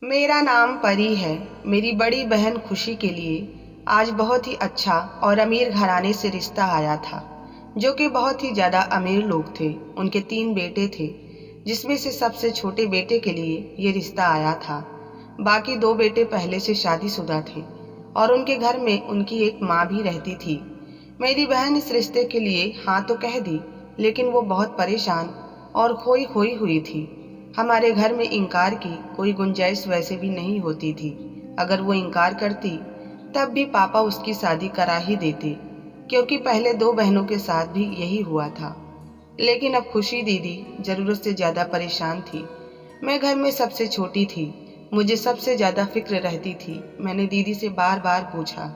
मेरा नाम परी है। मेरी बड़ी बहन खुशी के लिए आज बहुत ही अच्छा और अमीर घराने से रिश्ता आया था, जो कि बहुत ही ज़्यादा अमीर लोग थे। उनके 3 बेटे थे, जिसमें से सबसे छोटे बेटे के लिए ये रिश्ता आया था। बाकी 2 बेटे पहले से शादीशुदा थे और उनके घर में उनकी एक माँ भी रहती थी। मेरी बहन इस रिश्ते के लिए हाँ तो कह दी, लेकिन वो बहुत परेशान और खोई खोई हुई थी। हमारे घर में इनकार की कोई गुंजाइश वैसे भी नहीं होती थी। अगर वो इनकार करती तब भी पापा उसकी शादी करा ही देते, क्योंकि पहले 2 बहनों के साथ भी यही हुआ था। लेकिन अब खुशी दीदी ज़रूरत से ज़्यादा परेशान थी। मैं घर में सबसे छोटी थी, मुझे सबसे ज़्यादा फिक्र रहती थी। मैंने दीदी से बार बार पूछा,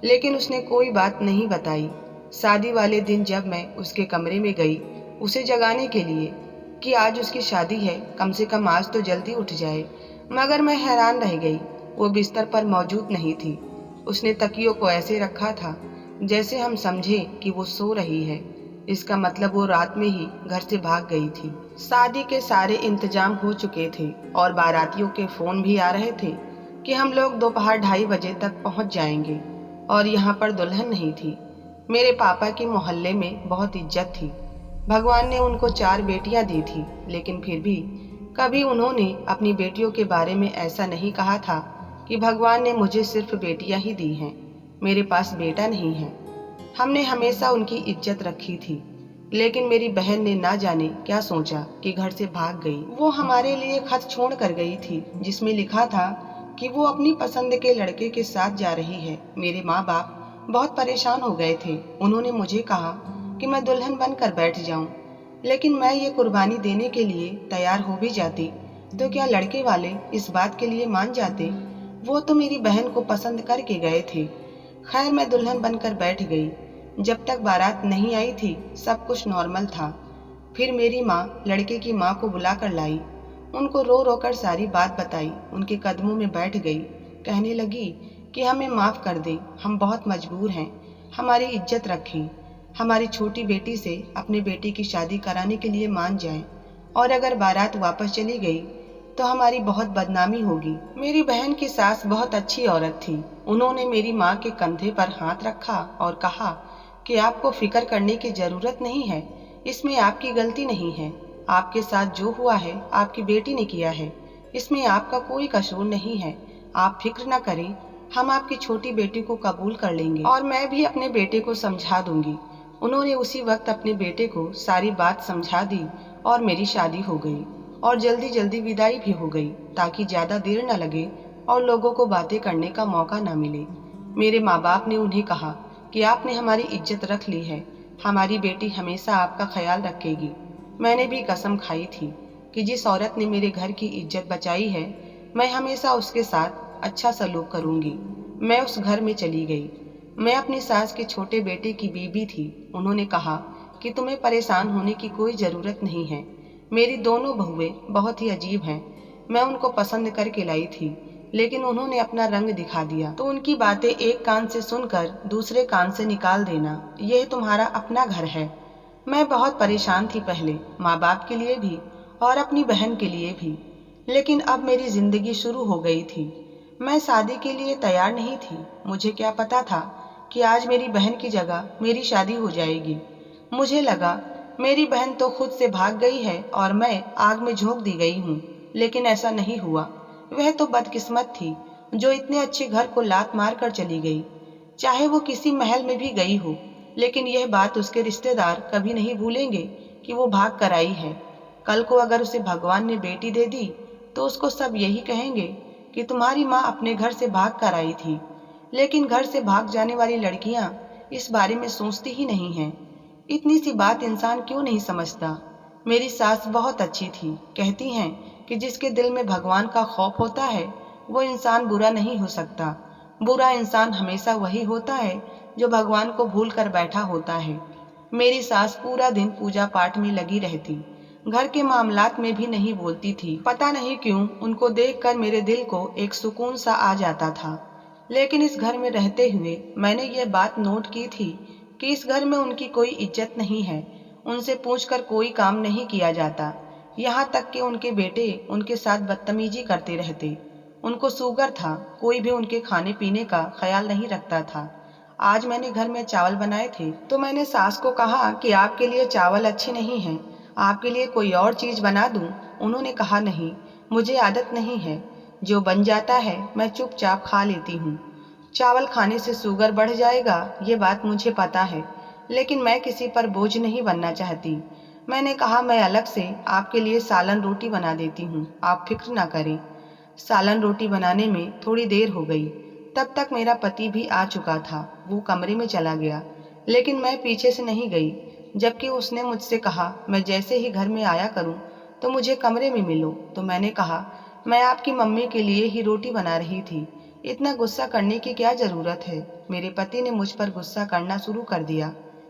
लेकिन उसने कोई बात नहीं बताई। शादी वाले दिन जब मैं उसके कमरे में गई उसे जगाने के लिए कि आज उसकी शादी है, कम से कम आज तो जल्दी उठ जाए, मगर मैं हैरान रह गई। वो बिस्तर पर मौजूद नहीं थी। उसने तकियों को ऐसे रखा था जैसे हम समझे कि वो सो रही है। इसका मतलब वो रात में ही घर से भाग गई थी। शादी के सारे इंतजाम हो चुके थे और बारातियों के फोन भी आ रहे थे कि हम लोग दोपहर 2:30 बजे तक पहुंच जाएंगे, और यहाँ पर दुल्हन नहीं थी। मेरे पापा की मोहल्ले में बहुत इज्जत थी। भगवान ने उनको 4 बेटियां दी थी, लेकिन फिर भी कभी उन्होंने अपनी बेटियों के बारे में ऐसा नहीं कहा था कि भगवान ने मुझे सिर्फ बेटियां ही दी हैं, मेरे पास बेटा नहीं है। हमने हमेशा उनकी इज्जत रखी थी। लेकिन मेरी बहन ने ना जाने क्या सोचा कि घर से भाग गई। वो हमारे लिए खत छोड़ कर गई थी, जिसमें लिखा था कि वो अपनी पसंद के लड़के के साथ जा रही है। मेरे माँ बाप बहुत परेशान हो गए थे। उन्होंने मुझे कहा कि मैं दुल्हन बनकर बैठ जाऊं, लेकिन मैं ये कुर्बानी देने के लिए तैयार हो भी जाती तो क्या लड़के वाले इस बात के लिए मान जाते? वो तो मेरी बहन को पसंद करके गए थे। खैर, मैं दुल्हन बनकर बैठ गई। जब तक बारात नहीं आई थी सब कुछ नॉर्मल था। फिर मेरी माँ लड़के की माँ को बुला कर लाई, उनको रो रो कर सारी बात बताई। उनके कदमों में बैठ गई, कहने लगी कि हमें माफ़ कर दे, हम बहुत मजबूर हैं, हमारी इज्जत रखें, हमारी छोटी बेटी से अपने बेटे की शादी कराने के लिए मान जाएं, और अगर बारात वापस चली गई तो हमारी बहुत बदनामी होगी। मेरी बहन की सास बहुत अच्छी औरत थी। उन्होंने मेरी माँ के कंधे पर हाथ रखा और कहा कि आपको फिक्र करने की जरूरत नहीं है, इसमें आपकी गलती नहीं है। आपके साथ जो हुआ है आपकी बेटी ने किया है, इसमें आपका कोई कसूर नहीं है। आप फिक्र न करें, हम आपकी छोटी बेटी को कबूल कर लेंगे और मैं भी अपने बेटे को समझा दूंगी। उन्होंने उसी वक्त अपने बेटे को सारी बात समझा दी और मेरी शादी हो गई और जल्दी जल्दी विदाई भी हो गई, ताकि ज्यादा देर न लगे और लोगों को बातें करने का मौका न मिले। मेरे माँ बाप ने उन्हें कहा कि आपने हमारी इज्जत रख ली है, हमारी बेटी हमेशा आपका ख्याल रखेगी। मैंने भी कसम खाई थी कि जिस औरत ने मेरे घर की इज्जत बचाई है, मैं हमेशा उसके साथ अच्छा सलूक करूंगी। मैं उस घर में चली गई। मैं अपनी सास के छोटे बेटे की बीबी थी। उन्होंने कहा कि तुम्हें परेशान होने की कोई ज़रूरत नहीं है, मेरी दोनों बहुएं बहुत ही अजीब हैं, मैं उनको पसंद करके लाई थी, लेकिन उन्होंने अपना रंग दिखा दिया, तो उनकी बातें एक कान से सुनकर दूसरे कान से निकाल देना, यह तुम्हारा अपना घर है। मैं बहुत परेशान थी पहले, माँ बाप के लिए भी और अपनी बहन के लिए भी, लेकिन अब मेरी जिंदगी शुरू हो गई थी। मैं शादी के लिए तैयार नहीं थी। मुझे क्या पता था कि आज मेरी बहन की जगह मेरी शादी हो जाएगी। मुझे लगा मेरी बहन तो खुद से भाग गई है और मैं आग में झोंक दी गई हूँ, लेकिन ऐसा नहीं हुआ। वह तो बदकिस्मत थी जो इतने अच्छे घर को लात मार कर चली गई। चाहे वो किसी महल में भी गई हो, लेकिन यह बात उसके रिश्तेदार कभी नहीं भूलेंगे कि वो भाग कर आई है। कल को अगर उसे भगवान ने बेटी दे दी तो उसको सब यही कहेंगे कि तुम्हारी माँ अपने घर से भाग कर आई थी। लेकिन घर से भाग जाने वाली लड़कियां इस बारे में सोचती ही नहीं हैं। इतनी सी बात इंसान क्यों नहीं समझता। मेरी सास बहुत अच्छी थी। कहती हैं कि जिसके दिल में भगवान का खौफ होता है वो इंसान बुरा नहीं हो सकता। बुरा इंसान हमेशा वही होता है जो भगवान को भूल कर बैठा होता है। मेरी सास पूरा दिन पूजा पाठ में लगी रहती, घर के मामलात में भी नहीं बोलती थी। पता नहीं क्यों उनको देखकर मेरे दिल को एक सुकून सा आ जाता था। लेकिन इस घर में रहते हुए मैंने ये बात नोट की थी कि इस घर में उनकी कोई इज्जत नहीं है। उनसे पूछकर कोई काम नहीं किया जाता। यहाँ तक कि उनके बेटे उनके साथ बदतमीजी करते रहते। उनको शुगर था, कोई भी उनके खाने पीने का ख्याल नहीं रखता था। आज मैंने घर में चावल बनाए थे तो मैंने सास को कहा कि आपके लिए चावल अच्छे नहीं हैं, आपके लिए कोई और चीज़ बना दूं? उन्होंने कहा नहीं, मुझे आदत नहीं है, जो बन जाता है मैं चुपचाप खा लेती हूँ। चावल खाने से शुगर बढ़ जाएगा ये बात मुझे पता है, लेकिन मैं किसी पर बोझ नहीं बनना चाहती। मैंने कहा मैं अलग से आपके लिए सालन रोटी बना देती हूँ, आप फिक्र ना करें। सालन रोटी बनाने में थोड़ी देर हो गई। तब तक मेरा पति भी आ चुका था। वो कमरे में चला गया, लेकिन मैं पीछे से नहीं गई, जबकि उसने मुझसे कहा मैं जैसे ही घर में आया करूं तो मुझे कमरे में मिलो। तो मैंने कहा मैं आपकी मम्मी के लिए ही रोटी बना रही थी, इतना गुस्सा करने की क्या ज़रूरत है। मेरे पति ने मुझ पर गुस्सा करना शुरू कर दिया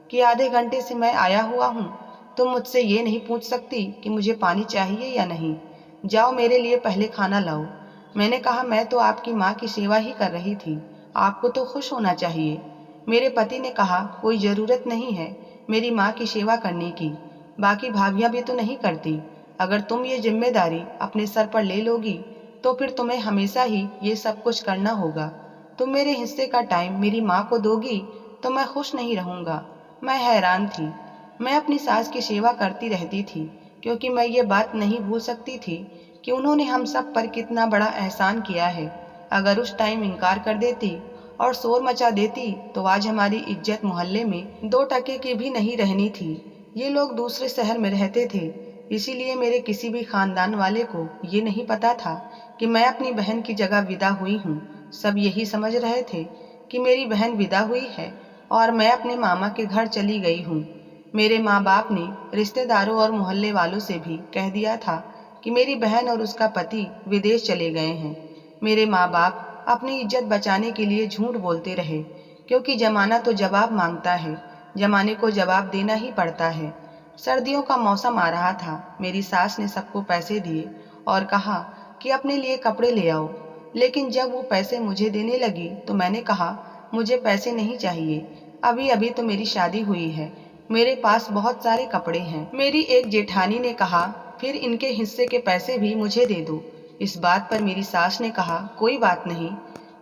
कि आधे घंटे से मैं आया हुआ हूँ, तुम मुझसे ये नहीं पूछ सकती कि मुझे पानी चाहिए या नहीं, जाओ मेरे लिए पहले खाना लाओ। मैंने कहा मैं तो आपकी माँ की सेवा ही कर रही थी, आपको तो खुश होना चाहिए। मेरे पति ने कहा कोई ज़रूरत नहीं है मेरी माँ की सेवा करने की, बाकी भाभियाँ भी तो नहीं करती। अगर तुम ये जिम्मेदारी अपने सर पर ले लोगी तो फिर तुम्हें हमेशा ही ये सब कुछ करना होगा। तुम मेरे हिस्से का टाइम मेरी माँ को दोगी तो मैं खुश नहीं रहूँगा। मैं हैरान थी। मैं अपनी सास की सेवा करती रहती थी, क्योंकि मैं ये बात नहीं भूल सकती थी कि उन्होंने हम सब पर कितना बड़ा एहसान किया है। अगर उस टाइम इनकार कर देती और शोर मचा देती तो आज हमारी इज्जत मोहल्ले में 2 टके की भी नहीं रहनी थी। ये लोग दूसरे शहर में रहते थे, इसीलिए मेरे किसी भी खानदान वाले को ये नहीं पता था कि मैं अपनी बहन की जगह विदा हुई हूँ। सब यही समझ रहे थे कि मेरी बहन विदा हुई है और मैं अपने मामा के घर चली गई हूँ। मेरे माँ बाप ने रिश्तेदारों और मोहल्ले वालों से भी कह दिया था कि मेरी बहन और उसका पति विदेश चले गए हैं। मेरे माँ बाप अपनी इज्जत बचाने के लिए झूठ बोलते रहे, क्योंकि जमाना तो जवाब मांगता है, जमाने को जवाब देना ही पड़ता है। सर्दियों का मौसम आ रहा था। मेरी सास ने सबको पैसे दिए और कहा कि अपने लिए कपड़े ले आओ, लेकिन जब वो पैसे मुझे देने लगी तो मैंने कहा मुझे पैसे नहीं चाहिए, अभी अभी तो मेरी शादी हुई है, मेरे पास बहुत सारे कपड़े हैं। मेरी एक जेठानी ने कहा फिर इनके हिस्से के पैसे भी मुझे दे दो। इस बात पर मेरी सास ने कहा कोई बात नहीं,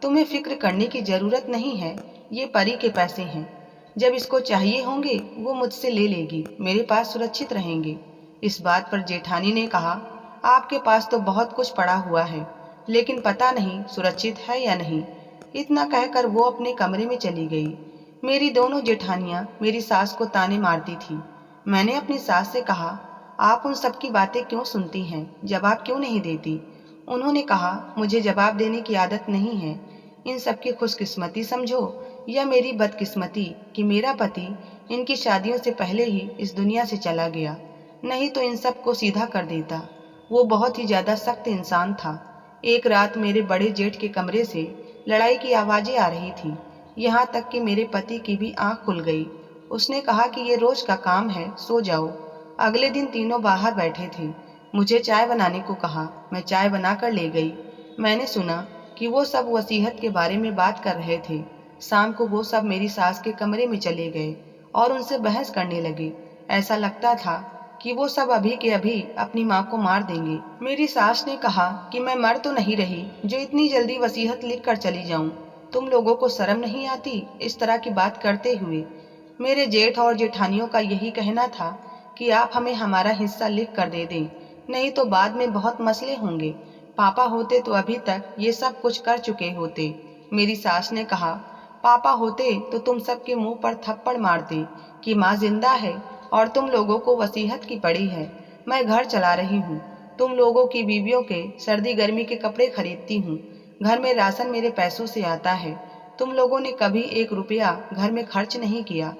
तुम्हें फिक्र करने की जरूरत नहीं है, ये परी के पैसे हैं, जब इसको चाहिए होंगे वो मुझसे ले लेगी, मेरे पास सुरक्षित रहेंगे। इस बात पर जेठानी ने कहा आपके पास तो बहुत कुछ पड़ा हुआ है, लेकिन पता नहीं सुरक्षित है या नहीं। इतना कहकर वो अपने कमरे में चली गई। मेरी दोनों जेठानियां मेरी सास को ताने मारती थी। मैंने अपनी सास से कहा आप उन सब की बातें क्यों सुनती हैं, जवाब क्यों नहीं देती। उन्होंने कहा मुझे जवाब देने की आदत नहीं है, इन सब की खुशकिस्मती समझो या मेरी बदकिस्मती कि मेरा पति इनकी शादियों से पहले ही इस दुनिया से चला गया, नहीं तो इन सब को सीधा कर देता। वो बहुत ही ज़्यादा सख्त इंसान था। एक रात मेरे बड़े जेठ के कमरे से लड़ाई की आवाज़ें आ रही थी, यहाँ तक कि मेरे पति की भी आंख खुल गई। उसने कहा कि ये रोज का काम है, सो जाओ। अगले दिन तीनों बाहर बैठे थे। मुझे चाय बनाने को कहा, मैं चाय बनाकर ले गई। मैंने सुना कि वो सब वसीयत के बारे में बात कर रहे थे। शाम को वो सब मेरी सास के कमरे में चले गए और उनसे बहस करने लगे। ऐसा लगता था कि वो सब अभी के अभी अपनी माँ को मार देंगे। मेरी सास ने कहा कि मैं मर तो नहीं रही जो इतनी जल्दी वसीयत लिख कर चली जाऊं। तुम लोगों को शर्म नहीं आती इस तरह की बात करते हुए। मेरे जेठ और जेठानियों का यही कहना था कि आप हमें हमारा हिस्सा लिख कर दे दें, नहीं तो बाद में बहुत मसले होंगे। पापा होते तो अभी तक ये सब कुछ कर चुके होते। मेरी सास ने कहा पापा होते तो तुम सबके मुंह पर थप्पड़ मारते कि माँ जिंदा है और तुम लोगों को वसीयत की पड़ी है। मैं घर चला रही हूँ, तुम लोगों की बीवियों के सर्दी गर्मी के कपड़े खरीदती हूँ, घर में राशन मेरे पैसों से आता है। तुम लोगों ने कभी 1 रुपया घर में खर्च नहीं किया।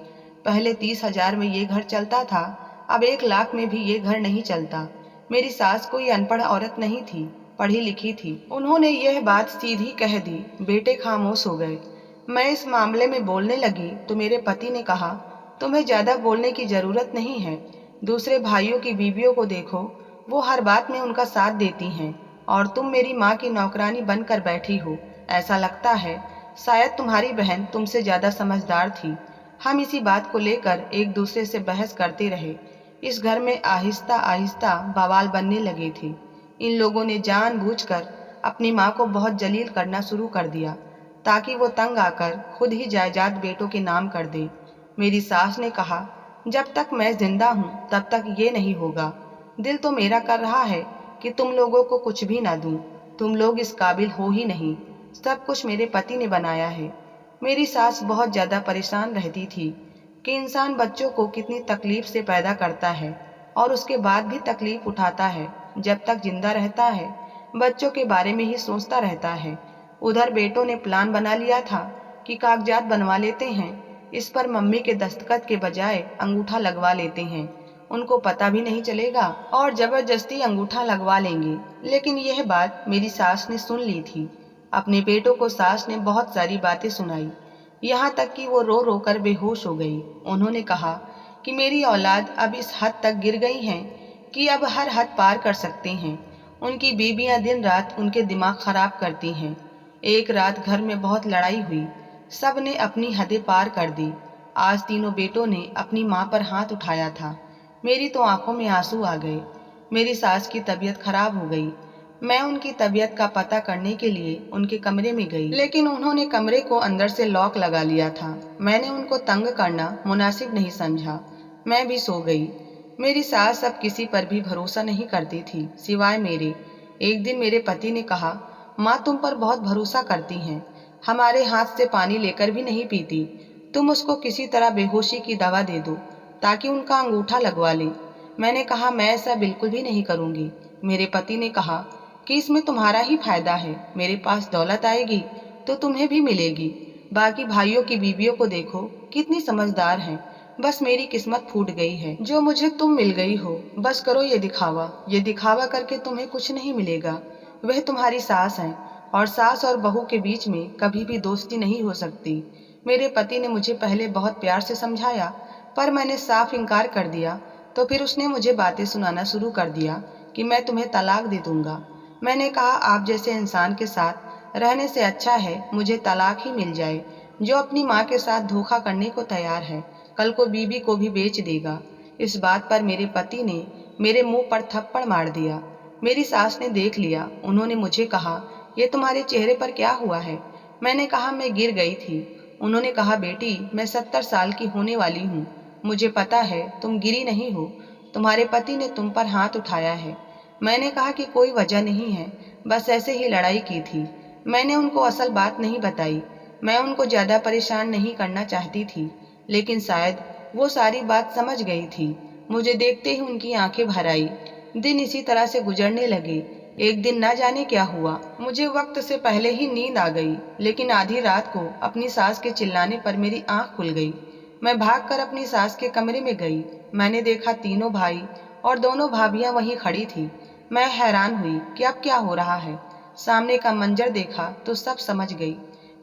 पहले 30,000 में ये घर चलता था, अब 1 लाख में भी ये घर नहीं चलता। मेरी सास कोई अनपढ़ औरत नहीं थी, पढ़ी लिखी थी। उन्होंने यह बात सीधी कह दी। बेटे खामोश हो गए। मैं इस मामले में बोलने लगी तो मेरे पति ने कहा तुम्हें ज्यादा बोलने की जरूरत नहीं है। दूसरे भाइयों की बीवियों को देखो, वो हर बात में उनका साथ देती हैं और तुम मेरी माँ की नौकरानी बनकर बैठी हो। ऐसा लगता है शायद तुम्हारी बहन तुमसे ज्यादा समझदार थी। हम इसी बात को लेकर एक दूसरे से बहस करते रहे। इस घर में आहिस्ता आहिस्ता बवाल बनने लगे थे। इन लोगों ने जानबूझकर अपनी माँ को बहुत जलील करना शुरू कर दिया ताकि वो तंग आकर खुद ही जायदाद बेटों के नाम कर दे। मेरी सास ने कहा, जब तक मैं जिंदा हूँ तब तक ये नहीं होगा। दिल तो मेरा कर रहा है कि तुम लोगों को कुछ भी ना दूं। तुम लोग इस काबिल हो ही नहीं। सब कुछ मेरे पति ने बनाया है। मेरी सास बहुत ज़्यादा परेशान रहती थी कि इंसान बच्चों को कितनी तकलीफ से पैदा करता है और उसके बाद भी तकलीफ उठाता है। जब तक जिंदा रहता है बच्चों के बारे में ही सोचता रहता है। उधर बेटों ने प्लान बना लिया था कि कागजात बनवा लेते हैं, इस पर मम्मी के दस्तखत के बजाय अंगूठा लगवा लेते हैं। उनको पता भी नहीं चलेगा और जबरदस्ती अंगूठा लगवा लेंगे। लेकिन यह बात मेरी सास ने सुन ली थी। अपने बेटों को सास ने बहुत सारी बातें सुनाई, यहाँ तक कि वो रो रो कर बेहोश हो गई। उन्होंने कहा कि मेरी औलाद अब इस हद तक गिर गई हैं कि अब हर हद पार कर सकते हैं। उनकी बीबियां दिन रात उनके दिमाग खराब करती हैं। एक रात घर में बहुत लड़ाई हुई, सब ने अपनी हदें पार कर दी। आज तीनों बेटों ने अपनी माँ पर हाथ उठाया था। मेरी तो आंखों में आंसू आ गए। मेरी सास की तबीयत खराब हो गई। मैं उनकी तबीयत का पता करने के लिए उनके कमरे में गई, लेकिन उन्होंने कमरे को अंदर से लॉक लगा लिया था। मैंने उनको तंग करना मुनासिब नहीं समझा। मैं भी सो गई। मेरी सास अब किसी पर भी भरोसा नहीं करती थी सिवाय मेरे। एक दिन मेरे पति ने कहा, माँ तुम पर बहुत भरोसा करती हैं, हमारे हाथ से पानी लेकर भी नहीं पीती। तुम उसको किसी तरह बेहोशी की दवा दे दो ताकि उनका अंगूठा लगवा ले। मैंने कहा, मैं ऐसा बिल्कुल भी नहीं करूँगी। मेरे पति ने कहा कि इसमें तुम्हारा ही फायदा है। मेरे पास दौलत आएगी तो तुम्हें भी मिलेगी। बाकी भाइयों की बीवियों को देखो कितनी समझदार हैं। बस मेरी किस्मत फूट गई है जो मुझे तुम मिल गई हो। बस करो ये दिखावा करके तुम्हें कुछ नहीं मिलेगा। वह तुम्हारी सास है और सास और बहू के बीच में कभी भी दोस्ती नहीं हो सकती। मेरे पति ने मुझे पहले बहुत प्यार से समझाया, पर मैंने साफ इनकार कर दिया। तो फिर उसने मुझे बातें सुनाना शुरू कर दिया कि मैं तुम्हें तलाक दे दूंगा। मैंने कहा, आप जैसे इंसान के साथ रहने से अच्छा है मुझे तलाक ही मिल जाए, जो अपनी माँ के साथ धोखा करने को तैयार है, कल को बीबी को भी बेच देगा। इस बात पर मेरे पति ने मेरे मुंह पर थप्पड़ मार दिया। मेरी सास ने देख लिया। उन्होंने मुझे कहा, ये तुम्हारे चेहरे पर क्या हुआ है? मैंने कहा, मैं गिर गई थी। उन्होंने कहा, बेटी मैं 70 साल की होने वाली हूँ। मुझे पता है तुम गिरी नहीं हो, तुम्हारे पति ने तुम पर हाथ उठाया है। मैंने कहा कि कोई वजह नहीं है, बस ऐसे ही लड़ाई की थी। मैंने उनको असल बात नहीं बताई। मैं उनको ज़्यादा परेशान नहीं करना चाहती थी, लेकिन शायद वो सारी बात समझ गई थी। मुझे देखते ही उनकी आंखें भर आई। दिन इसी तरह से गुजरने लगे। एक दिन ना जाने क्या हुआ, मुझे वक्त से पहले ही नींद आ गई, लेकिन आधी रात को अपनी सास के चिल्लाने पर मेरी आंख खुल गई। मैं भागकर अपनी सास के कमरे में गई। मैंने देखा तीनों भाई और दोनों भाभियां वहीं खड़ी थी। मैं हैरान हुई कि अब क्या हो रहा है। सामने का मंजर देखा तो सब समझ गई।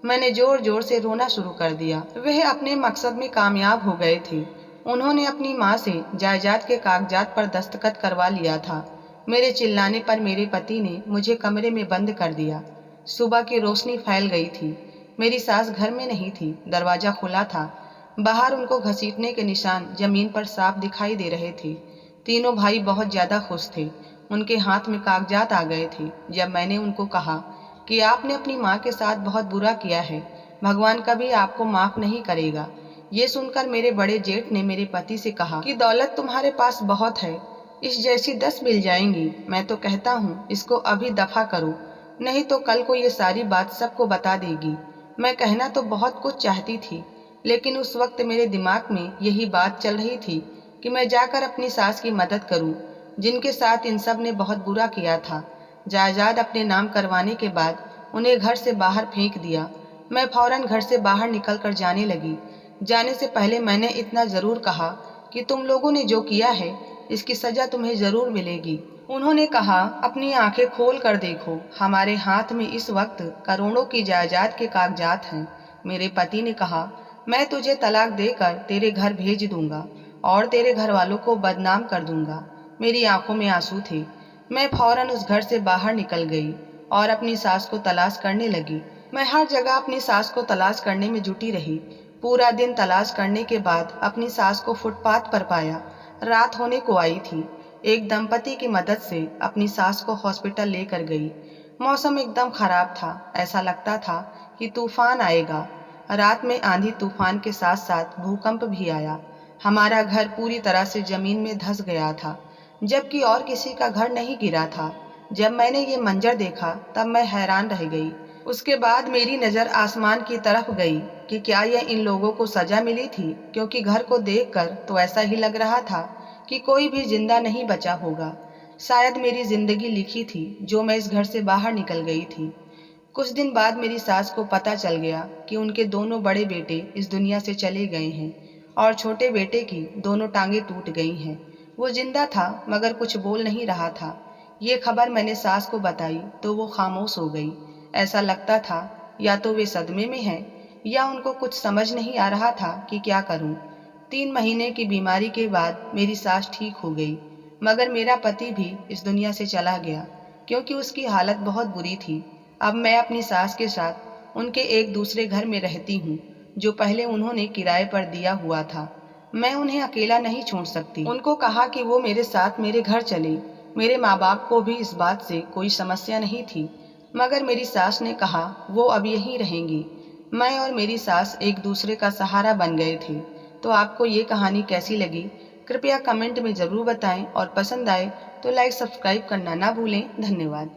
मैंने जोर जोर से रोना शुरू कर दिया। वह अपने मकसद में कामयाब हो गए थे। उन्होंने अपनी माँ से जायदाद के कागजात पर दस्तखत करवा लिया था। मेरे चिल्लाने पर मेरे पति ने मुझे कमरे में बंद कर दिया। सुबह की रोशनी फैल गई थी। मेरी सास घर में नहीं थी। दरवाजा खुला था। बाहर उनको घसीटने के निशान जमीन पर साफ दिखाई दे रहे थे। तीनों भाई बहुत ज्यादा खुश थे। उनके हाथ में कागजात आ गए थे। जब मैंने उनको कहा कि आपने अपनी माँ के साथ बहुत बुरा किया है, भगवान कभी आपको माफ नहीं करेगा, ये सुनकर मेरे बड़े जेठ ने मेरे पति से कहा कि दौलत तुम्हारे पास बहुत है, इस जैसी 10 मिल जाएंगी। मैं तो कहता हूँ इसको अभी दफा करो, नहीं तो कल को ये सारी बात सबको बता देगी। मैं कहना तो बहुत कुछ चाहती थी, लेकिन उस वक्त मेरे दिमाग में यही बात चल रही थी कि मैं जाकर अपनी सास की मदद करूं, जिनके साथ इन सब ने बहुत बुरा किया था। जायदाद अपने नाम करवाने के बाद उन्हें घर से बाहर फेंक दिया। मैं फौरन घर से बाहर निकलकर जाने लगी। जाने से पहले मैंने इतना ज़रूर कहा कि तुम लोगों ने जो किया है इसकी सज़ा तुम्हें ज़रूर मिलेगी। उन्होंने कहा, अपनी आंखें खोल कर देखो, हमारे हाथ में इस वक्त करोड़ों की जायदाद के कागजात हैं। मेरे पति ने कहा, मैं तुझे तलाक देकर तेरे घर भेज दूंगा और तेरे घर वालों को बदनाम कर दूंगा। मेरी आंखों में आंसू थे। मैं फौरन उस घर से बाहर निकल गई और अपनी सास को तलाश करने लगी। मैं हर जगह अपनी सास को तलाश करने में जुटी रही। पूरा दिन तलाश करने के बाद अपनी सास को फुटपाथ पर पाया। रात होने को आई थी। एक दंपति की मदद से अपनी सास को हॉस्पिटल लेकर गई। मौसम एकदम खराब था, ऐसा लगता था कि तूफान आएगा। रात में आंधी तूफान के साथ साथ भूकंप भी आया। हमारा घर पूरी तरह से जमीन में धंस गया था, जबकि और किसी का घर नहीं गिरा था। जब मैंने ये मंजर देखा तब मैं हैरान रह गई। उसके बाद मेरी नज़र आसमान की तरफ गई कि क्या यह इन लोगों को सजा मिली थी, क्योंकि घर को देखकर तो ऐसा ही लग रहा था कि कोई भी जिंदा नहीं बचा होगा। शायद मेरी जिंदगी लिखी थी जो मैं इस घर से बाहर निकल गई थी। कुछ दिन बाद मेरी सास को पता चल गया कि उनके दोनों बड़े बेटे इस दुनिया से चले गए हैं और छोटे बेटे की दोनों टांगें टूट गई हैं। वो जिंदा था मगर कुछ बोल नहीं रहा था। ये खबर मैंने सास को बताई तो वो खामोश हो गई। ऐसा लगता था या तो वे सदमे में हैं या उनको कुछ समझ नहीं आ रहा था कि क्या करूं। 3 महीने की बीमारी के बाद मेरी सास ठीक हो गई, मगर मेरा पति भी इस दुनिया से चला गया क्योंकि उसकी हालत बहुत बुरी थी। अब मैं अपनी सास के साथ उनके एक दूसरे घर में रहती हूँ जो पहले उन्होंने किराए पर दिया हुआ था। मैं उन्हें अकेला नहीं छोड़ सकती। उनको कहा कि वो मेरे साथ मेरे घर चले। मेरे माँ बाप को भी इस बात से कोई समस्या नहीं थी, मगर मेरी सास ने कहा वो अब यहीं रहेंगी। मैं और मेरी सास एक दूसरे का सहारा बन गए थे। तो आपको ये कहानी कैसी लगी कृपया कमेंट में ज़रूर बताएं और पसंद आए तो लाइक सब्सक्राइब करना ना भूलें। धन्यवाद।